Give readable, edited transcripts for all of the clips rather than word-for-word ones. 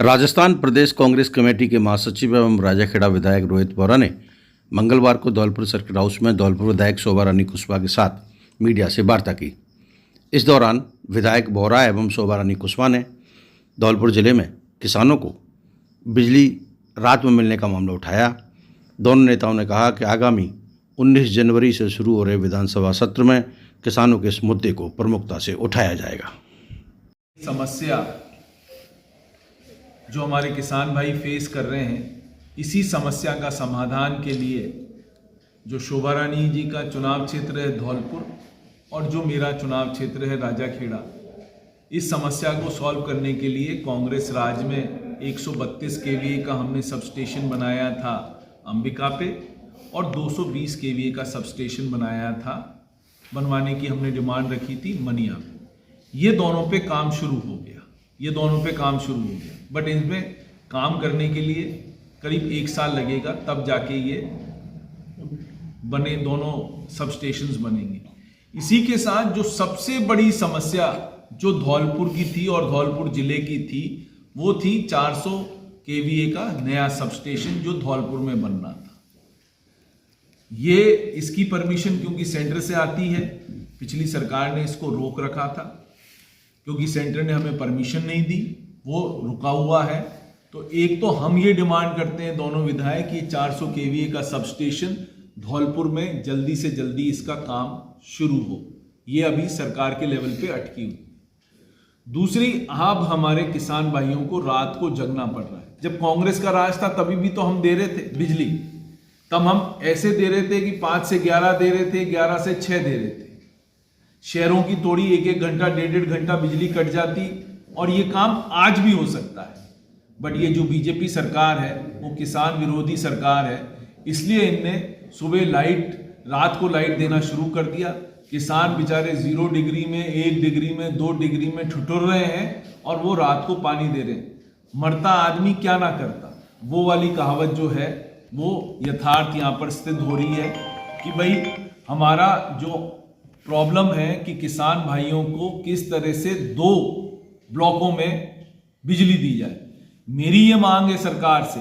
राजस्थान प्रदेश Congress committee के महासचिव एवं राजाखेड़ा विधायक रोहित बोहरा ने मंगलवार को धौलपुर सर्किट हाउस में धौलपुर विधायक शोभा रानी कुशवाहा के साथ मीडिया से वार्ता की। इस दौरान विधायक बोहरा एवं शोभा रानी कुशवाहा ने धौलपुर जिले में किसानों को बिजली रात में मिलने का मामला उठाया। दोनों नेताओं ने कहा कि आगामी 19 जनवरी से शुरू हो रहे विधानसभा सत्र में किसानों के इस मुद्दे को प्रमुखता से उठाया जाएगा। समस्या जो हमारे किसान भाई फेस कर रहे हैं, इसी समस्या का समाधान के लिए जो शोभा रानी जी का चुनाव क्षेत्र है धौलपुर और जो मेरा चुनाव क्षेत्र है राजाखेड़ा, इस समस्या को सॉल्व करने के लिए कांग्रेस राज में 132 केवीए का हमने सब स्टेशन बनाया था अंबिका पे और 220 केवीए का सब स्टेशन बनाया था, बनवाने की हमने डिमांड रखी थी मनिया पे। ये दोनों पे काम शुरू हो गया, बट इनमें काम करने के लिए करीब 1 साल लगेगा, तब जाके ये बने, दोनों सब स्टेशंस बनेंगे। इसी के साथ जो सबसे बड़ी समस्या जो धौलपुर की थी और धौलपुर जिले की थी, वो थी 400 केवीए का नया सब स्टेशन जो धौलपुर में बनना था। ये इसकी परमिशन क्योंकि सेंटर से आती है, पिछली सरकार ने इसको रोक रखा था क्योंकि सेंटर ने हमें परमिशन नहीं दी, वो रुका हुआ है। तो एक तो हम ये डिमांड करते हैं दोनों विधायक कि 400 केवीए का सब स्टेशन धौलपुर में जल्दी से जल्दी इसका काम शुरू हो। ये अभी सरकार के लेवल पे अटकी हुई। दूसरी, अब हमारे किसान भाइयों को रात को जगना पड़ रहा है। जब कांग्रेस का राज था तभी भी तो हम दे रहे थे बिजली, तब हम ऐसे दे रहे थे कि 5 से 11 दे रहे थे, 11 से 6 दे रहे थे। शहरों की तोड़ी 1-1 घंटा 1.5 घंटा बिजली कट जाती और ये काम आज भी हो सकता है। बट ये जो बीजेपी सरकार है वो किसान विरोधी सरकार है, इसलिए इनने सुबह लाइट, रात को लाइट देना शुरू कर दिया। किसान बेचारे 0 डिग्री में, 1 डिग्री में, 2 डिग्री में ठिठुर रहे हैं और वो रात को पानी दे रहे हैं। मरता आदमी क्या ना करता, वो वाली कहावत जो है वो यथार्थ यहाँ पर सिद्ध हो रही है कि भाई हमारा जो प्रॉब्लम है कि किसान भाइयों को किस तरह से 2 ब्लॉकों में बिजली दी जाए। मेरी ये मांग है सरकार से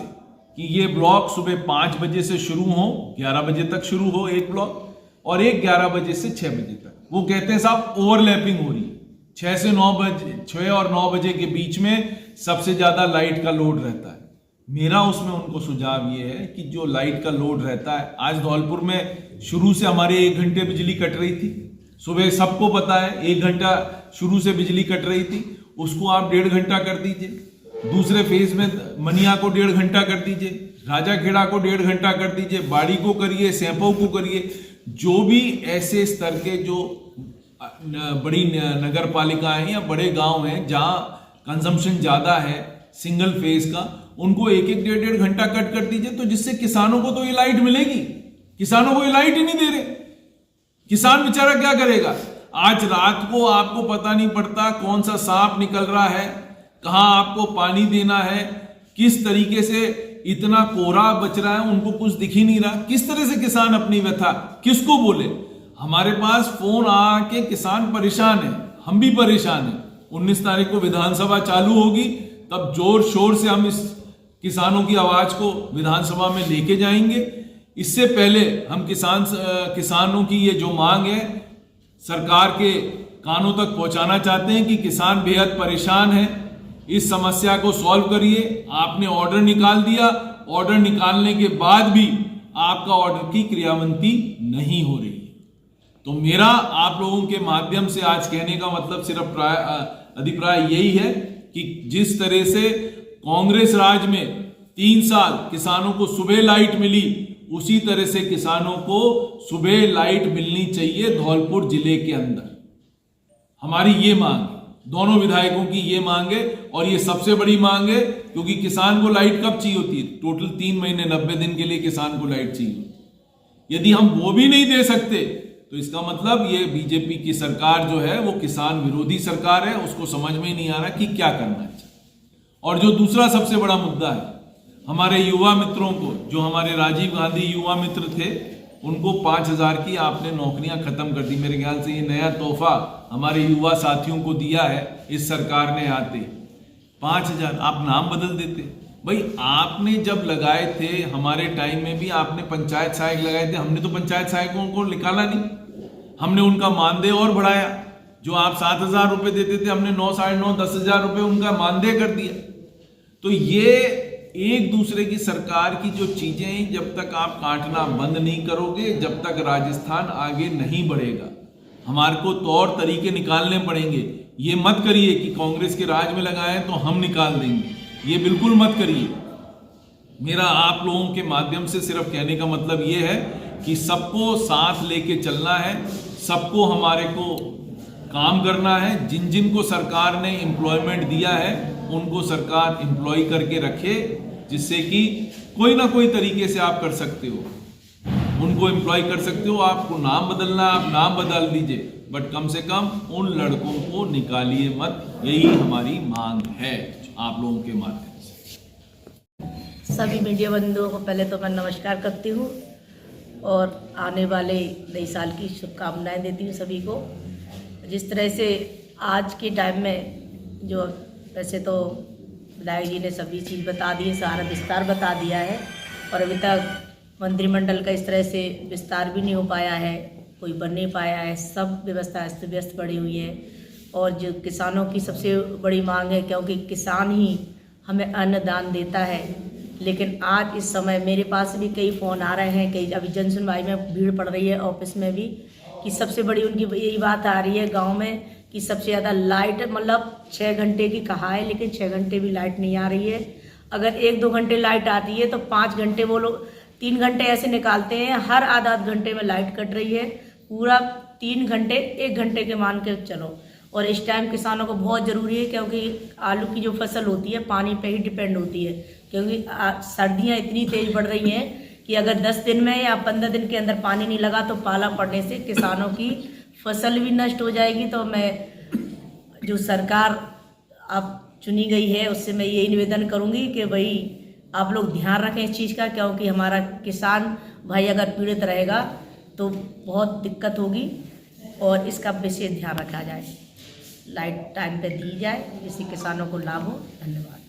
कि ये ब्लॉक सुबह 5 बजे से शुरू हो, 11 बजे तक शुरू हो एक ब्लॉक, और एक 11 बजे से 6 बजे तक। वो कहते हैं साहब ओवरलैपिंग हो रही है, 6 से 9 बजे, 6 और 9 बजे के बीच में सबसे ज्यादा लाइट का लोड रहता है। मेरा उसमें उनको सुझाव ये है कि जो लाइट का लोड रहता है, आज धौलपुर में शुरू से हमारे 1 घंटे बिजली कट रही थी, सुबह सबको पता है 1 घंटा शुरू से बिजली कट रही थी, उसको आप 1.5 घंटा कर दीजिए। दूसरे फेज में मनिया को 1.5 घंटा कर दीजिए, राजाखेड़ा को 1.5 घंटा कर दीजिए, बाड़ी को करिए, सैंपो को करिए। जो भी ऐसे स्तर के जो बड़ी नगर पालिकाएं हैं या बड़े गांव हैं जहां कंजम्पशन ज्यादा है सिंगल फेज का, उनको 1-1, 1.5 घंटा कट कर दीजिए, तो जिससे किसानों को तो ये लाइट मिलेगी। किसानों को ये लाइट ही नहीं दे रहे, किसान बेचारा क्या करेगा। आज रात को आपको पता नहीं पड़ता कौन सा सांप निकल रहा है, कहां आपको पानी देना है, किस तरीके से इतना कोहरा बच रहा है, उनको कुछ दिख ही नहीं रहा। किस तरह से किसान अपनी व्यथा किसको बोले। हमारे पास फोन आके किसान परेशान है, हम भी परेशान है। 19 तारीख को विधानसभा चालू होगी, तब जोर शोर से हम इस किसानों की आवाज को विधानसभा में लेके जाएंगे। इससे पहले हम किसानों की ये जो मांग है सरकार के कानों तक पहुंचाना चाहते हैं कि किसान बेहद परेशान है, इस समस्या को सॉल्व करिए। आपने ऑर्डर निकाल दिया, ऑर्डर निकालने के बाद भी आपका ऑर्डर की क्रियान्विति नहीं हो रही है। तो मेरा आप लोगों के माध्यम से आज कहने का मतलब सिर्फ अभिप्राय यही है कि जिस तरह से कांग्रेस राज में 3 साल किसानों को सुबह लाइट मिली, उसी तरह से किसानों को सुबह लाइट मिलनी चाहिए धौलपुर जिले के अंदर। हमारी ये मांग है, दोनों विधायकों की ये मांग है, और ये सबसे बड़ी मांग है क्योंकि किसान को लाइट कब चाहिए होती है, टोटल 3 महीने 90 दिन के लिए किसान को लाइट चाहिए। यदि हम वो भी नहीं दे सकते तो इसका मतलब ये बीजेपी की सरकार जो है वो किसान विरोधी सरकार है, उसको समझ में ही नहीं आ रहा कि क्या करना है। और जो दूसरा सबसे बड़ा मुद्दा है, हमारे युवा मित्रों को, जो हमारे राजीव गांधी युवा मित्र थे, उनको 5,000 की आपने नौकरियां खत्म कर दी। मेरे ख्याल से ये नया तोहफा हमारे युवा साथियों को दिया है इस सरकार ने आते। 5,000 आप नाम बदल देते। भाई आपने जब लगाए थे हमारे टाइम में भी आपने पंचायत सहायक लगाए थे, हमने तो पंचायत सहायकों को निकाला नहीं, हमने उनका मानदेय और बढ़ाया। जो आप 7,000 रुपए देते थे हमने 9, 9.5, 10,000 रुपए उनका मानदेय कर दिया। तो ये एक दूसरे की सरकार की जो चीजें हैं, जब तक आप काटना बंद नहीं करोगे, जब तक राजस्थान आगे नहीं बढ़ेगा। हमारे को तौर तरीके निकालने पड़ेंगे। ये मत करिए कि कांग्रेस के राज में लगाए तो हम निकाल देंगे, ये बिल्कुल मत करिए। मेरा आप लोगों के माध्यम से सिर्फ कहने का मतलब ये है कि सबको साथ लेके चलना है, सबको हमारे को काम करना है। जिन जिन को सरकार ने एम्प्लॉयमेंट दिया है उनको सरकार एम्प्लॉय करके रखे, जिससे कि कोई ना कोई तरीके से आप कर सकते हो, उनको एम्प्लॉय कर सकते हो। आपको नाम बदलना, आप नाम बदल दीजिए, बट कम से कम उन लड़कों को निकालिए मत। यही हमारी मांग है आप लोगों के माध्यम से। सभी मीडिया बंधुओं को पहले तो मैं नमस्कार करती हूँ और आने वाले नई साल की शुभकामनाएं देती हूँ सभी को। जिस तरह से आज के टाइम में जो वैसे तो विधायक जी ने सभी चीज़ बता दी है, सारा विस्तार बता दिया है, और अभी तक मंत्रिमंडल का इस तरह से विस्तार भी नहीं हो पाया है, कोई बन नहीं पाया है, सब व्यवस्था अस्त व्यस्त पड़ी हुई है। और जो किसानों की सबसे बड़ी मांग है, क्योंकि किसान ही हमें अन्नदान देता है, लेकिन आज इस समय मेरे पास भी कई फ़ोन आ रहे हैं, कई अभी जन सुनवाई में भीड़ पड़ रही है ऑफिस में भी, कि सबसे बड़ी उनकी यही बात आ रही है गांव में कि सबसे ज़्यादा लाइट, मतलब 6 घंटे की कहा है, लेकिन 6 घंटे भी लाइट नहीं आ रही है। अगर 1-2 घंटे लाइट आती है तो 5 घंटे वो लोग 3 घंटे ऐसे निकालते हैं, हर आधा घंटे में लाइट कट रही है। पूरा 3 घंटे 1 घंटे के मान के चलो। और इस टाइम किसानों को बहुत ज़रूरी है, क्योंकि आलू की जो फसल होती है पानी पे ही डिपेंड होती है, क्योंकि सर्दियाँ इतनी तेज़ बढ़ रही हैं कि अगर 10 दिन में या 15 दिन के अंदर पानी नहीं लगा तो पाला पड़ने से किसानों की फसल भी नष्ट हो जाएगी। तो मैं जो सरकार अब चुनी गई है उससे मैं यही निवेदन करूंगी कि भाई आप लोग ध्यान रखें इस चीज़ का, क्योंकि हमारा किसान भाई अगर पीड़ित रहेगा तो बहुत दिक्कत होगी, और इसका विशेष ध्यान रखा जाए, लाइट टाइम पे दी जाए, जिससे किसानों को लाभ हो। धन्यवाद।